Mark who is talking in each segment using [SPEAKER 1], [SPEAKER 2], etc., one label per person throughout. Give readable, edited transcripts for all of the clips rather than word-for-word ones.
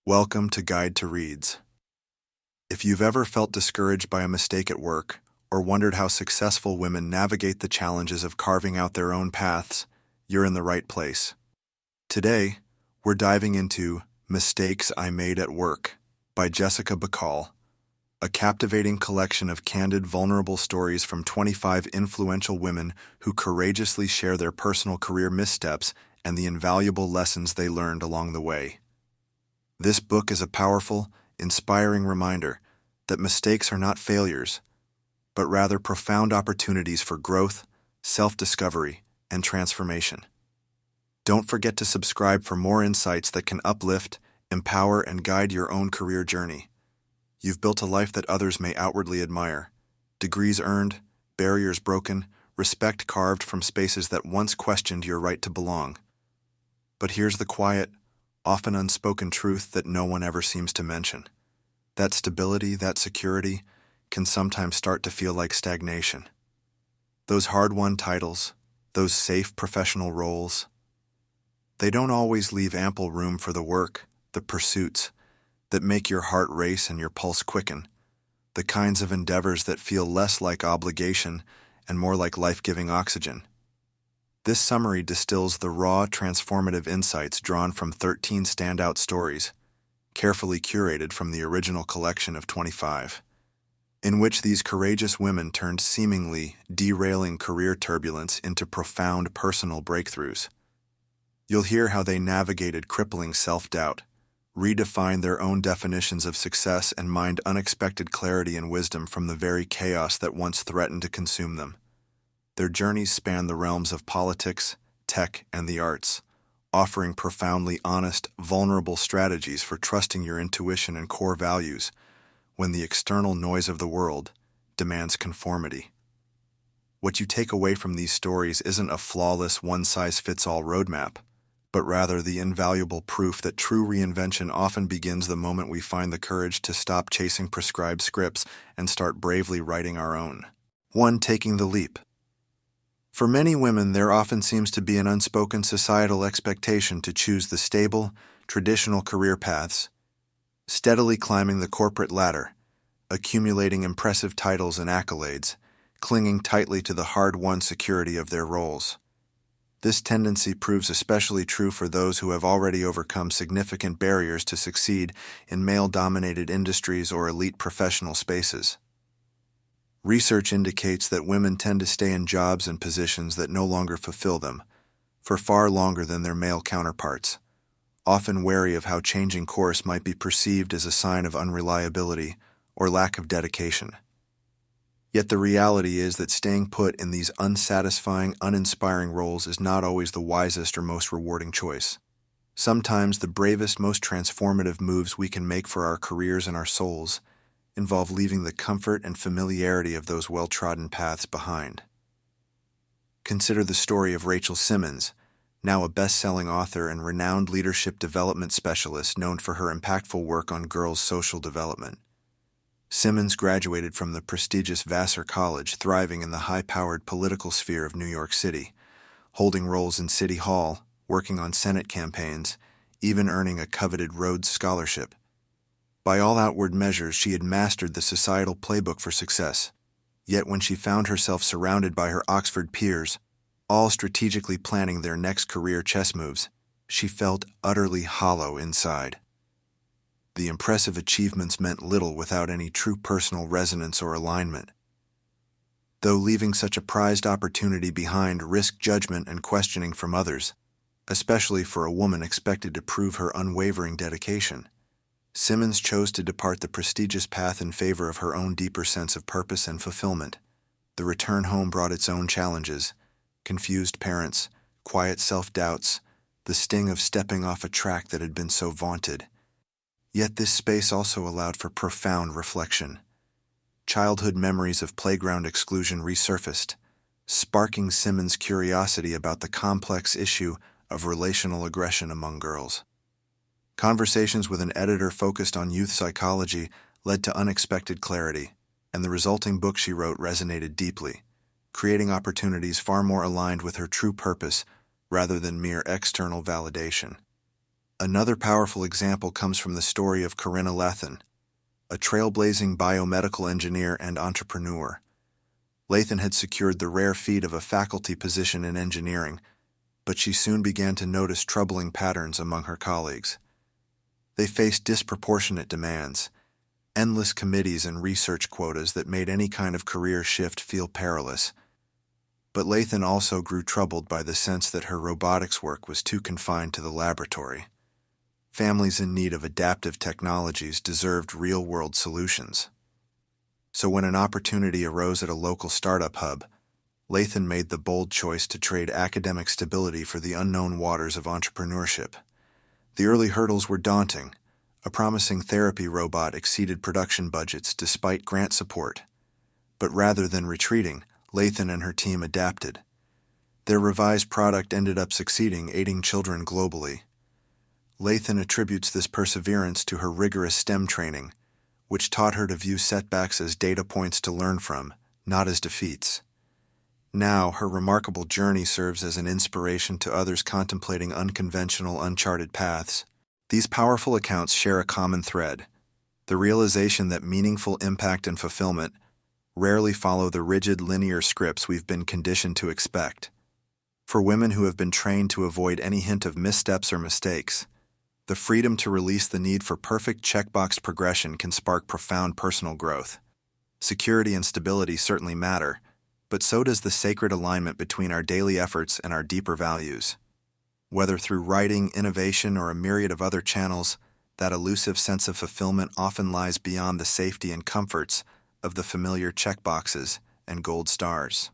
[SPEAKER 1] Welcome to Guide to Reads. If you've ever felt discouraged by a mistake at work, or wondered how successful women navigate the challenges of carving out their own paths, you're in the right place. Today, we're diving into Mistakes I Made at Work by Jessica Bacal, a captivating collection of candid, vulnerable stories from 25 influential women who courageously share their personal career missteps and the invaluable lessons they learned along the way. This book is a powerful, inspiring reminder that mistakes are not failures, but rather profound opportunities for growth, self-discovery, and transformation. Don't forget to subscribe for more insights that can uplift, empower, and guide your own career journey. You've built a life that others may outwardly admire. Degrees earned, barriers broken, respect carved from spaces that once questioned your right to belong. But here's the quiet, often unspoken truth that no one ever seems to mention. That stability, that security, can sometimes start to feel like stagnation. Those hard-won titles, those safe professional roles, they don't always leave ample room for the work, the pursuits, that make your heart race and your pulse quicken, the kinds of endeavors that feel less like obligation and more like life-giving oxygen. This summary distills the raw, transformative insights drawn from 13 standout stories, carefully curated from the original collection of 25, in which these courageous women turned seemingly derailing career turbulence into profound personal breakthroughs. You'll hear how they navigated crippling self-doubt, redefined their own definitions of success, and mined unexpected clarity and wisdom from the very chaos that once threatened to consume them. Their journeys span the realms of politics, tech, and the arts, offering profoundly honest, vulnerable strategies for trusting your intuition and core values when the external noise of the world demands conformity. What you take away from these stories isn't a flawless, one-size-fits-all roadmap, but rather the invaluable proof that true reinvention often begins the moment we find the courage to stop chasing prescribed scripts and start bravely writing our own. 1. Taking the leap. For many women, there often seems to be an unspoken societal expectation to choose the stable, traditional career paths, steadily climbing the corporate ladder, accumulating impressive titles and accolades, clinging tightly to the hard-won security of their roles. This tendency proves especially true for those who have already overcome significant barriers to succeed in male-dominated industries or elite professional spaces. Research indicates that women tend to stay in jobs and positions that no longer fulfill them, for far longer than their male counterparts, often wary of how changing course might be perceived as a sign of unreliability or lack of dedication. Yet the reality is that staying put in these unsatisfying, uninspiring roles is not always the wisest or most rewarding choice. Sometimes the bravest, most transformative moves we can make for our careers and our souls involve leaving the comfort and familiarity of those well-trodden paths behind. Consider the story of Rachel Simmons, now a best-selling author and renowned leadership development specialist known for her impactful work on girls' social development. Simmons graduated from the prestigious Vassar College, thriving in the high-powered political sphere of New York City, holding roles in City Hall, working on Senate campaigns, even earning a coveted Rhodes Scholarship. By all outward measures, she had mastered the societal playbook for success. Yet when she found herself surrounded by her Oxford peers, all strategically planning their next career chess moves, she felt utterly hollow inside. The impressive achievements meant little without any true personal resonance or alignment. Though leaving such a prized opportunity behind risked judgment and questioning from others, especially for a woman expected to prove her unwavering dedication, Simmons chose to depart the prestigious path in favor of her own deeper sense of purpose and fulfillment. The return home brought its own challenges: confused parents, quiet self-doubts, the sting of stepping off a track that had been so vaunted. Yet this space also allowed for profound reflection. Childhood memories of playground exclusion resurfaced, sparking Simmons' curiosity about the complex issue of relational aggression among girls. Conversations with an editor focused on youth psychology led to unexpected clarity, and the resulting book she wrote resonated deeply, creating opportunities far more aligned with her true purpose rather than mere external validation. Another powerful example comes from the story of Corinna Lathan, a trailblazing biomedical engineer and entrepreneur. Lathan had secured the rare feat of a faculty position in engineering, but she soon began to notice troubling patterns among her colleagues. They faced disproportionate demands, endless committees and research quotas that made any kind of career shift feel perilous. But Lathan also grew troubled by the sense that her robotics work was too confined to the laboratory. Families in need of adaptive technologies deserved real-world solutions. So when an opportunity arose at a local startup hub, Lathan made the bold choice to trade academic stability for the unknown waters of entrepreneurship. The early hurdles were daunting. A promising therapy robot exceeded production budgets despite grant support. But rather than retreating, Lathan and her team adapted. Their revised product ended up succeeding, aiding children globally. Lathan attributes this perseverance to her rigorous STEM training, which taught her to view setbacks as data points to learn from, not as defeats. Now, her remarkable journey serves as an inspiration to others contemplating unconventional, uncharted paths. These powerful accounts share a common thread: the realization that meaningful impact and fulfillment rarely follow the rigid, linear scripts we've been conditioned to expect. For women who have been trained to avoid any hint of missteps or mistakes, the freedom to release the need for perfect checkbox progression can spark profound personal growth. Security and stability certainly matter, but so does the sacred alignment between our daily efforts and our deeper values. Whether through writing, innovation, or a myriad of other channels, that elusive sense of fulfillment often lies beyond the safety and comforts of the familiar checkboxes and gold stars.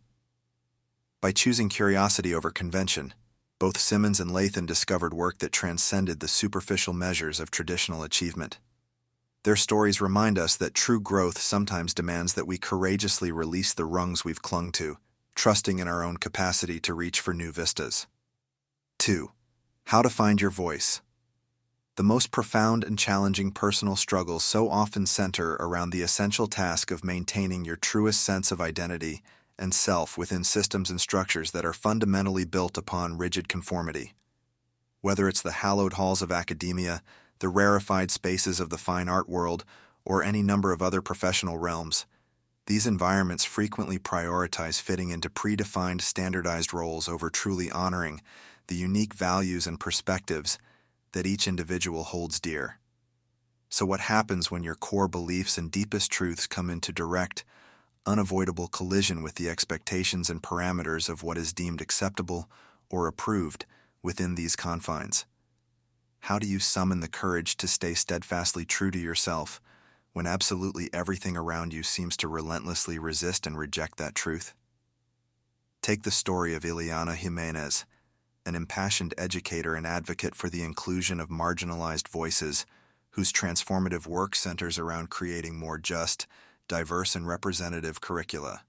[SPEAKER 1] By choosing curiosity over convention, both Simmons and Lathan discovered work that transcended the superficial measures of traditional achievement. Their stories remind us that true growth sometimes demands that we courageously release the rungs we've clung to, trusting in our own capacity to reach for new vistas. 2. How to find your voice. The most profound and challenging personal struggles so often center around the essential task of maintaining your truest sense of identity and self within systems and structures that are fundamentally built upon rigid conformity. Whether it's the hallowed halls of academia, the rarefied spaces of the fine art world, or any number of other professional realms, these environments frequently prioritize fitting into predefined, standardized roles over truly honoring the unique values and perspectives that each individual holds dear. So what happens when your core beliefs and deepest truths come into direct, unavoidable collision with the expectations and parameters of what is deemed acceptable or approved within these confines? How do you summon the courage to stay steadfastly true to yourself when absolutely everything around you seems to relentlessly resist and reject that truth? Take the story of Ileana Jimenez, an impassioned educator and advocate for the inclusion of marginalized voices, whose transformative work centers around creating more just, diverse, and representative curricula.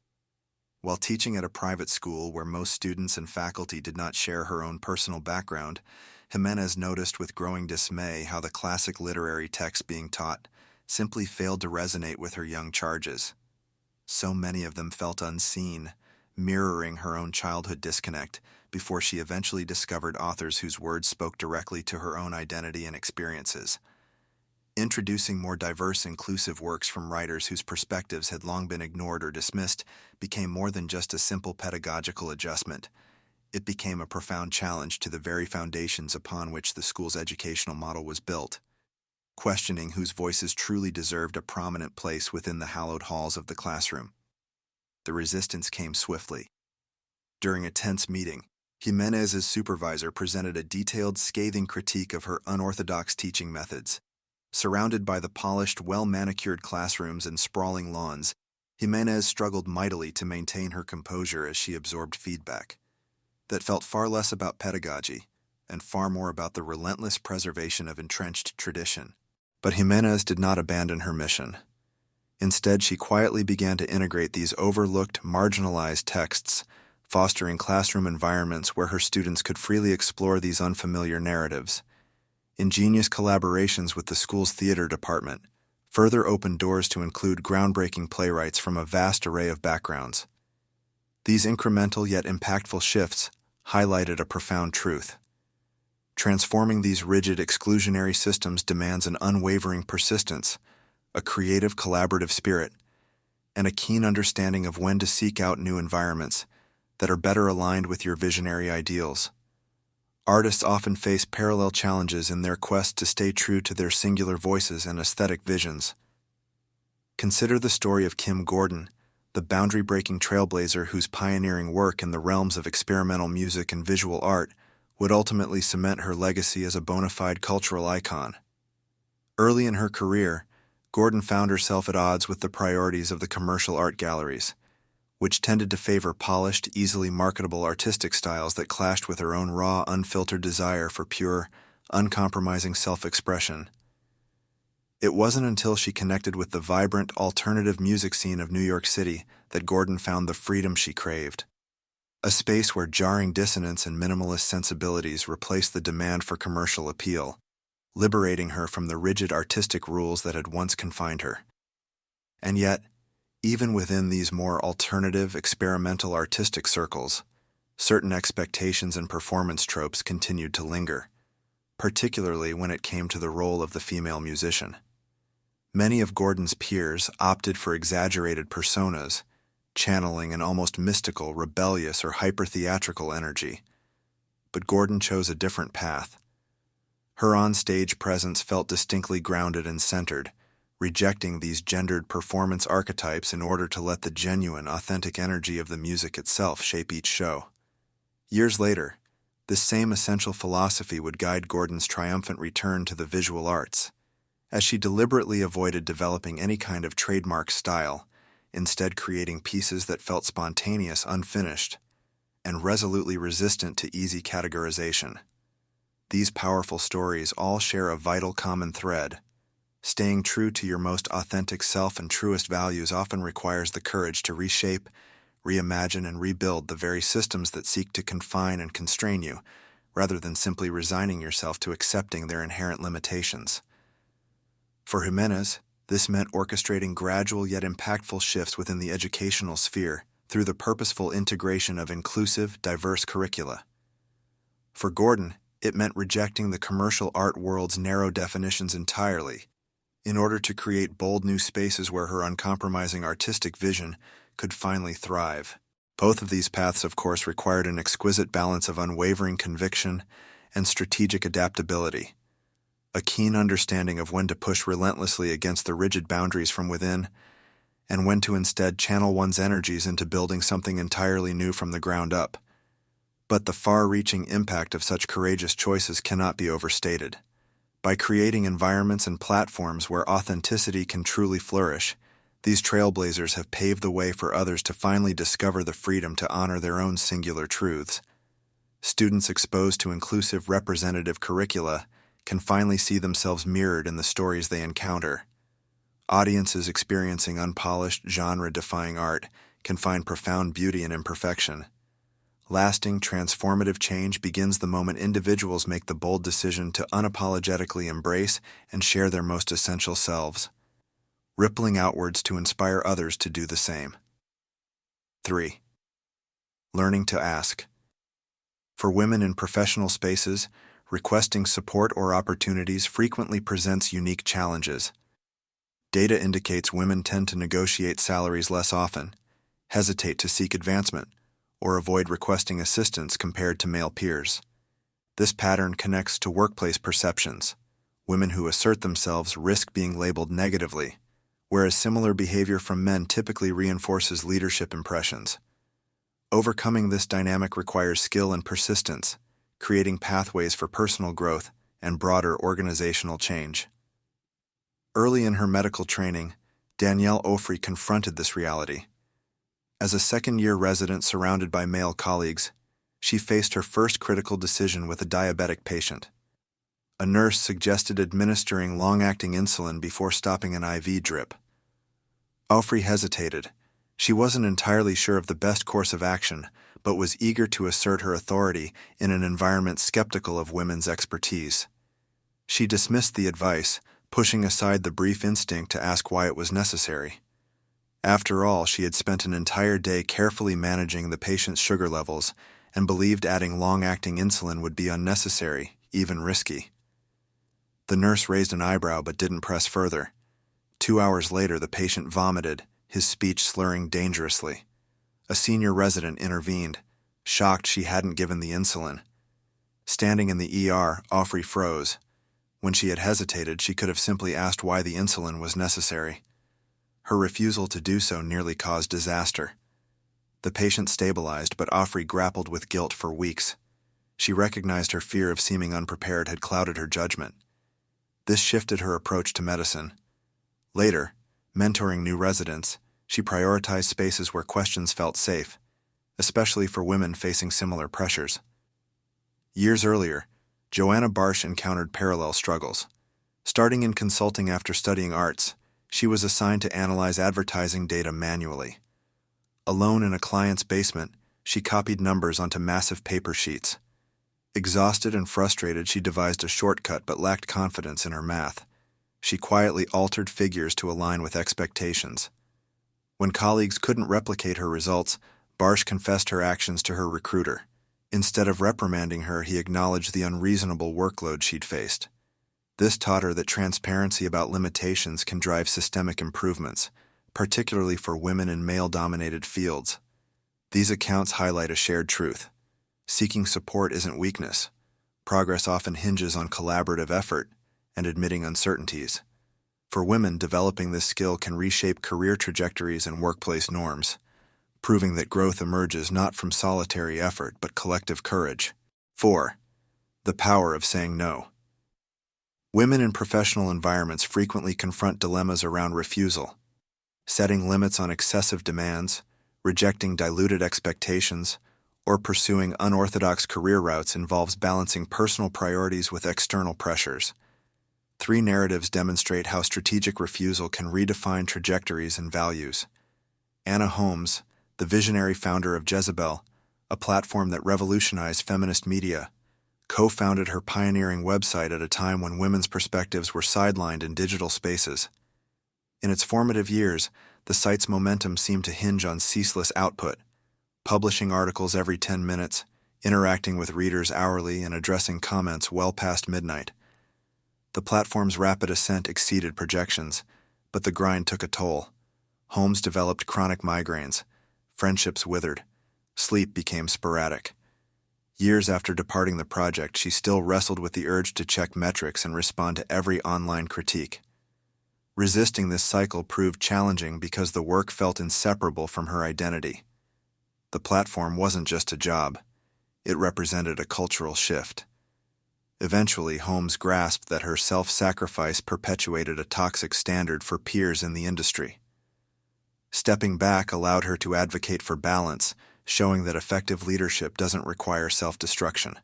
[SPEAKER 1] While teaching at a private school where most students and faculty did not share her own personal background, Jimenez noticed with growing dismay how the classic literary texts being taught simply failed to resonate with her young charges. So many of them felt unseen, mirroring her own childhood disconnect, before she eventually discovered authors whose words spoke directly to her own identity and experiences. Introducing more diverse, inclusive works from writers whose perspectives had long been ignored or dismissed became more than just a simple pedagogical adjustment. It became a profound challenge to the very foundations upon which the school's educational model was built, questioning whose voices truly deserved a prominent place within the hallowed halls of the classroom. The resistance came swiftly. During a tense meeting, Jimenez's supervisor presented a detailed, scathing critique of her unorthodox teaching methods. Surrounded by the polished, well-manicured classrooms and sprawling lawns, Jimenez struggled mightily to maintain her composure as she absorbed feedback that felt far less about pedagogy and far more about the relentless preservation of entrenched tradition. But Jimenez did not abandon her mission. Instead, she quietly began to integrate these overlooked, marginalized texts, fostering classroom environments where her students could freely explore these unfamiliar narratives. Ingenious collaborations with the school's theater department further opened doors to include groundbreaking playwrights from a vast array of backgrounds. These incremental yet impactful shifts highlighted a profound truth. Transforming these rigid exclusionary systems demands an unwavering persistence, a creative collaborative spirit, and a keen understanding of when to seek out new environments that are better aligned with your visionary ideals. Artists often face parallel challenges in their quest to stay true to their singular voices and aesthetic visions. Consider the story of Kim Gordon, the boundary-breaking trailblazer whose pioneering work in the realms of experimental music and visual art would ultimately cement her legacy as a bona fide cultural icon. Early in her career, Gordon found herself at odds with the priorities of the commercial art galleries, which tended to favor polished, easily marketable artistic styles that clashed with her own raw, unfiltered desire for pure, uncompromising self-expression. It wasn't until she connected with the vibrant, alternative music scene of New York City that Gordon found the freedom she craved. A space where jarring dissonance and minimalist sensibilities replaced the demand for commercial appeal, liberating her from the rigid artistic rules that had once confined her. And yet, even within these more alternative, experimental artistic circles, certain expectations and performance tropes continued to linger, particularly when it came to the role of the female musician. Many of Gordon's peers opted for exaggerated personas, channeling an almost mystical, rebellious, or hyper-theatrical energy. But Gordon chose a different path. Her on-stage presence felt distinctly grounded and centered, rejecting these gendered performance archetypes in order to let the genuine, authentic energy of the music itself shape each show. Years later, this same essential philosophy would guide Gordon's triumphant return to the visual arts, as she deliberately avoided developing any kind of trademark style, instead creating pieces that felt spontaneous, unfinished, and resolutely resistant to easy categorization. These powerful stories all share a vital common thread. Staying true to your most authentic self and truest values often requires the courage to reshape, reimagine, and rebuild the very systems that seek to confine and constrain you, rather than simply resigning yourself to accepting their inherent limitations. For Jimenez, this meant orchestrating gradual yet impactful shifts within the educational sphere through the purposeful integration of inclusive, diverse curricula. For Gordon, it meant rejecting the commercial art world's narrow definitions entirely, in order to create bold new spaces where her uncompromising artistic vision could finally thrive. Both of these paths, of course, required an exquisite balance of unwavering conviction and strategic adaptability, a keen understanding of when to push relentlessly against the rigid boundaries from within, and when to instead channel one's energies into building something entirely new from the ground up. But the far-reaching impact of such courageous choices cannot be overstated. By creating environments and platforms where authenticity can truly flourish, these trailblazers have paved the way for others to finally discover the freedom to honor their own singular truths. Students exposed to inclusive representative curricula can finally see themselves mirrored in the stories they encounter. Audiences experiencing unpolished, genre-defying art can find profound beauty in imperfection. Lasting, transformative change begins the moment individuals make the bold decision to unapologetically embrace and share their most essential selves, rippling outwards to inspire others to do the same. 3. Learning to ask. For women in professional spaces, requesting support or opportunities frequently presents unique challenges. Data indicates women tend to negotiate salaries less often, hesitate to seek advancement, or avoid requesting assistance compared to male peers. This pattern connects to workplace perceptions. Women who assert themselves risk being labeled negatively, whereas similar behavior from men typically reinforces leadership impressions. Overcoming this dynamic requires skill and persistence, creating pathways for personal growth and broader organizational change. Early in her medical training, Danielle Ofri confronted this reality. As a second-year resident surrounded by male colleagues, she faced her first critical decision with a diabetic patient. A nurse suggested administering long-acting insulin before stopping an IV drip. Ofri hesitated. She wasn't entirely sure of the best course of action, but was eager to assert her authority in an environment skeptical of women's expertise. She dismissed the advice, pushing aside the brief instinct to ask why it was necessary. After all, she had spent an entire day carefully managing the patient's sugar levels and believed adding long-acting insulin would be unnecessary, even risky. The nurse raised an eyebrow but didn't press further. 2 hours later, the patient vomited, his speech slurring dangerously. A senior resident intervened, shocked she hadn't given the insulin. Standing in the ER, Aubrey froze. When she had hesitated, she could have simply asked why the insulin was necessary. Her refusal to do so nearly caused disaster. The patient stabilized, but Aubrey grappled with guilt for weeks. She recognized her fear of seeming unprepared had clouded her judgment. This shifted her approach to medicine. Later, mentoring new residents, she prioritized spaces where questions felt safe, especially for women facing similar pressures. Years earlier, Joanna Barsh encountered parallel struggles. Starting in consulting after studying arts, she was assigned to analyze advertising data manually. Alone in a client's basement, she copied numbers onto massive paper sheets. Exhausted and frustrated, she devised a shortcut but lacked confidence in her math. She quietly altered figures to align with expectations. When colleagues couldn't replicate her results, Barsh confessed her actions to her recruiter. Instead of reprimanding her, he acknowledged the unreasonable workload she'd faced. This taught her that transparency about limitations can drive systemic improvements, particularly for women in male-dominated fields. These accounts highlight a shared truth. Seeking support isn't weakness. Progress often hinges on collaborative effort and admitting uncertainties. For women, developing this skill can reshape career trajectories and workplace norms, proving that growth emerges not from solitary effort but collective courage. 4. The power of saying no. Women in professional environments frequently confront dilemmas around refusal. Setting limits on excessive demands, rejecting diluted expectations, or pursuing unorthodox career routes involves balancing personal priorities with external pressures. 3 narratives demonstrate how strategic refusal can redefine trajectories and values. Anna Holmes, the visionary founder of Jezebel, a platform that revolutionized feminist media, co-founded her pioneering website at a time when women's perspectives were sidelined in digital spaces. In its formative years, the site's momentum seemed to hinge on ceaseless output, publishing articles every 10 minutes, interacting with readers hourly, and addressing comments well past midnight. The platform's rapid ascent exceeded projections, but the grind took a toll. Holmes developed chronic migraines, friendships withered, sleep became sporadic. Years after departing the project, she still wrestled with the urge to check metrics and respond to every online critique. Resisting this cycle proved challenging because the work felt inseparable from her identity. The platform wasn't just a job. It represented a cultural shift. Eventually, Holmes grasped that her self-sacrifice perpetuated a toxic standard for peers in the industry. Stepping back allowed her to advocate for balance, showing that effective leadership doesn't require self-destruction.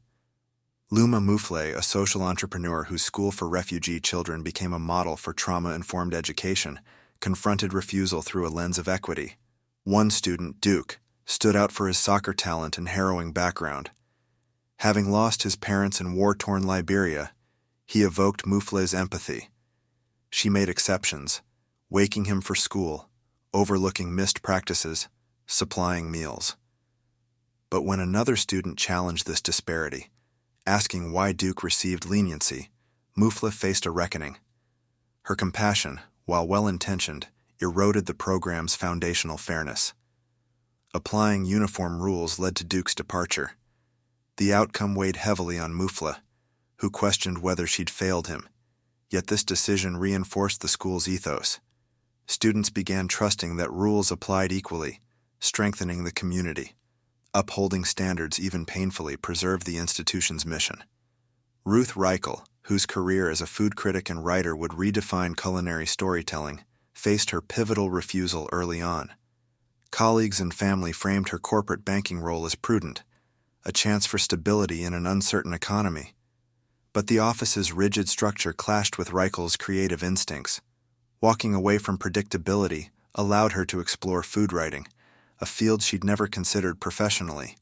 [SPEAKER 1] Luma Moufle, a social entrepreneur whose school for refugee children became a model for trauma-informed education, confronted refusal through a lens of equity. One student, Duke, stood out for his soccer talent and harrowing background. Having lost his parents in war-torn Liberia, he evoked Moufle's empathy. She made exceptions, waking him for school, overlooking missed practices, supplying meals. But when another student challenged this disparity, asking why Duke received leniency, Moufle faced a reckoning. Her compassion, while well-intentioned, eroded the program's foundational fairness. Applying uniform rules led to Duke's departure. The outcome weighed heavily on Moufle, who questioned whether she'd failed him. Yet this decision reinforced the school's ethos. Students began trusting that rules applied equally, strengthening the community. Upholding standards even painfully preserved the institution's mission. Ruth Reichel, whose career as a food critic and writer would redefine culinary storytelling, faced her pivotal refusal early on. Colleagues and family framed her corporate banking role as prudent, a chance for stability in an uncertain economy. But the office's rigid structure clashed with Reichel's creative instincts. Walking away from predictability allowed her to explore food writing, a field she'd never considered professionally.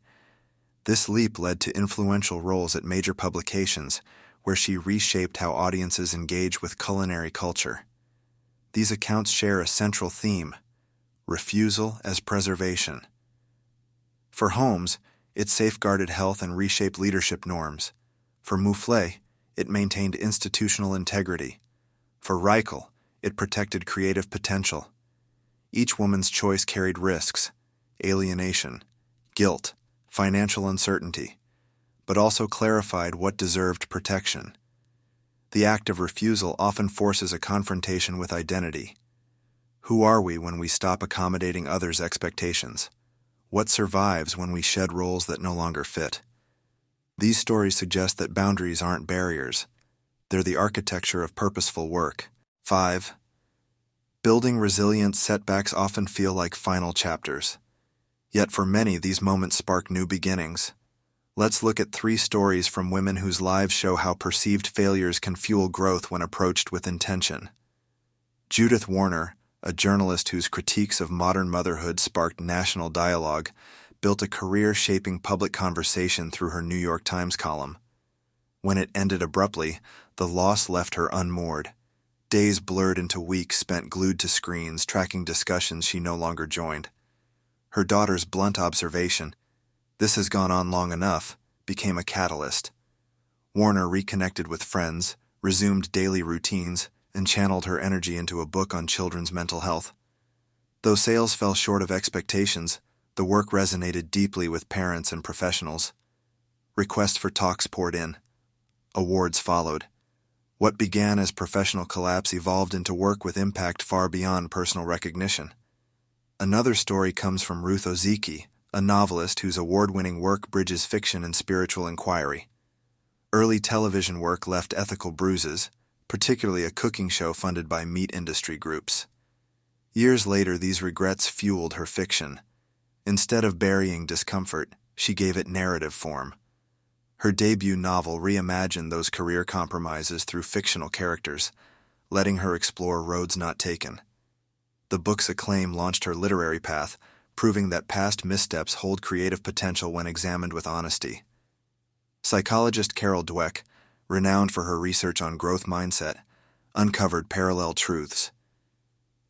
[SPEAKER 1] This leap led to influential roles at major publications, where she reshaped how audiences engage with culinary culture. These accounts share a central theme: refusal as preservation. For Holmes, it safeguarded health and reshaped leadership norms. For Moufflet, it maintained institutional integrity. For Reichel, it protected creative potential. Each woman's choice carried risks, alienation, guilt, financial uncertainty, but also clarified what deserved protection. The act of refusal often forces a confrontation with identity. Who are we when we stop accommodating others' expectations? What survives when we shed roles that no longer fit? These stories suggest that boundaries aren't barriers. They're the architecture of purposeful work. 5. Building resilience. Setbacks often feel like final chapters. Yet for many, these moments spark new beginnings. Let's look at 3 stories from women whose lives show how perceived failures can fuel growth when approached with intention. Judith Warner, a journalist whose critiques of modern motherhood sparked national dialogue, built a career-shaping public conversation through her New York Times column. When it ended abruptly, the loss left her unmoored. Days blurred into weeks spent glued to screens, tracking discussions she no longer joined. Her daughter's blunt observation, "This has gone on long enough," became a catalyst. Warner reconnected with friends, resumed daily routines, and channeled her energy into a book on children's mental health. Though sales fell short of expectations, the work resonated deeply with parents and professionals. Requests for talks poured in. Awards followed. What began as professional collapse evolved into work with impact far beyond personal recognition. Another story comes from Ruth Ozeki, a novelist whose award-winning work bridges fiction and spiritual inquiry. Early television work left ethical bruises, particularly a cooking show funded by meat industry groups. Years later, these regrets fueled her fiction. Instead of burying discomfort, she gave it narrative form. Her debut novel reimagined those career compromises through fictional characters, letting her explore roads not taken. The book's acclaim launched her literary path, proving that past missteps hold creative potential when examined with honesty. Psychologist Carol Dweck, renowned for her research on growth mindset, uncovered parallel truths.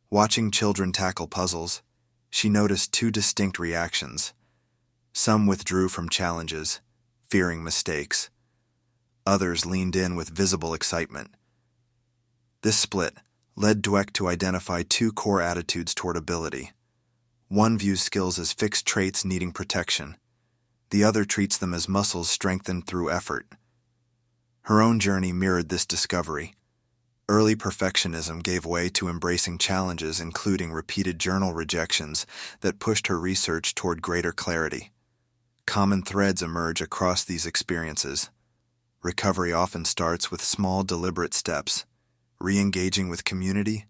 [SPEAKER 1] Watching children tackle puzzles, she noticed 2 distinct reactions. Some withdrew from challenges, fearing mistakes. Others leaned in with visible excitement. This split led Dweck to identify 2 core attitudes toward ability. One views skills as fixed traits needing protection. The other treats them as muscles strengthened through effort. Her own journey mirrored this discovery. Early perfectionism gave way to embracing challenges, including repeated journal rejections, that pushed her research toward greater clarity. Common threads emerge across these experiences. Recovery often starts with small, deliberate steps: re-engaging with community,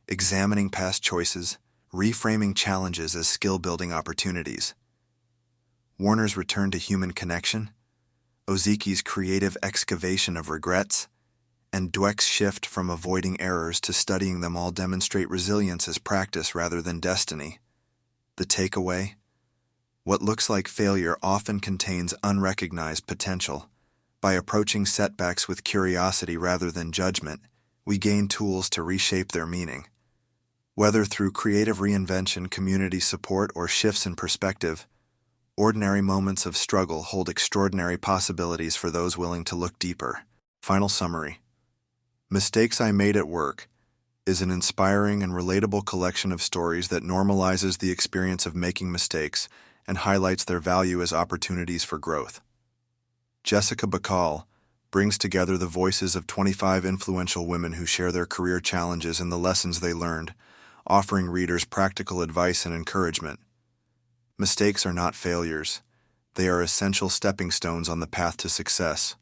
[SPEAKER 1] examining past choices, reframing challenges as skill-building opportunities. Warner's return to human connection, Ozeki's creative excavation of regrets, and Dweck's shift from avoiding errors to studying them all demonstrate resilience as practice rather than destiny. The takeaway? What looks like failure often contains unrecognized potential. By approaching setbacks with curiosity rather than judgment, we gain tools to reshape their meaning. Whether through creative reinvention, community support, or shifts in perspective, ordinary moments of struggle hold extraordinary possibilities for those willing to look deeper. Final summary. Mistakes I Made at Work is an inspiring and relatable collection of stories that normalizes the experience of making mistakes and highlights their value as opportunities for growth. Jessica Bacal brings together the voices of 25 influential women who share their career challenges and the lessons they learned, offering readers practical advice and encouragement. Mistakes are not failures. They are essential stepping stones on the path to success.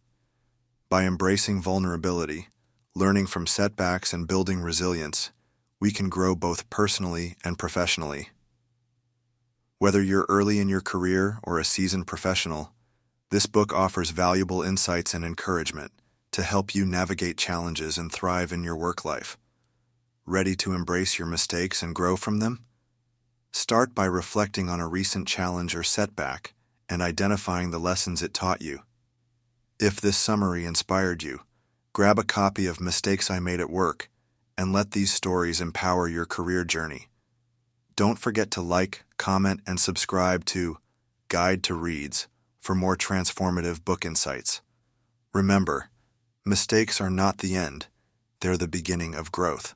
[SPEAKER 1] By embracing vulnerability, learning from setbacks, and building resilience, we can grow both personally and professionally. Whether you're early in your career or a seasoned professional, this book offers valuable insights and encouragement to help you navigate challenges and thrive in your work life. Ready to embrace your mistakes and grow from them? Start by reflecting on a recent challenge or setback and identifying the lessons it taught you. If this summary inspired you, grab a copy of Mistakes I Made at Work and let these stories empower your career journey. Don't forget to like, comment, and subscribe to Guide to Reads for more transformative book insights. Remember, mistakes are not the end, they're the beginning of growth.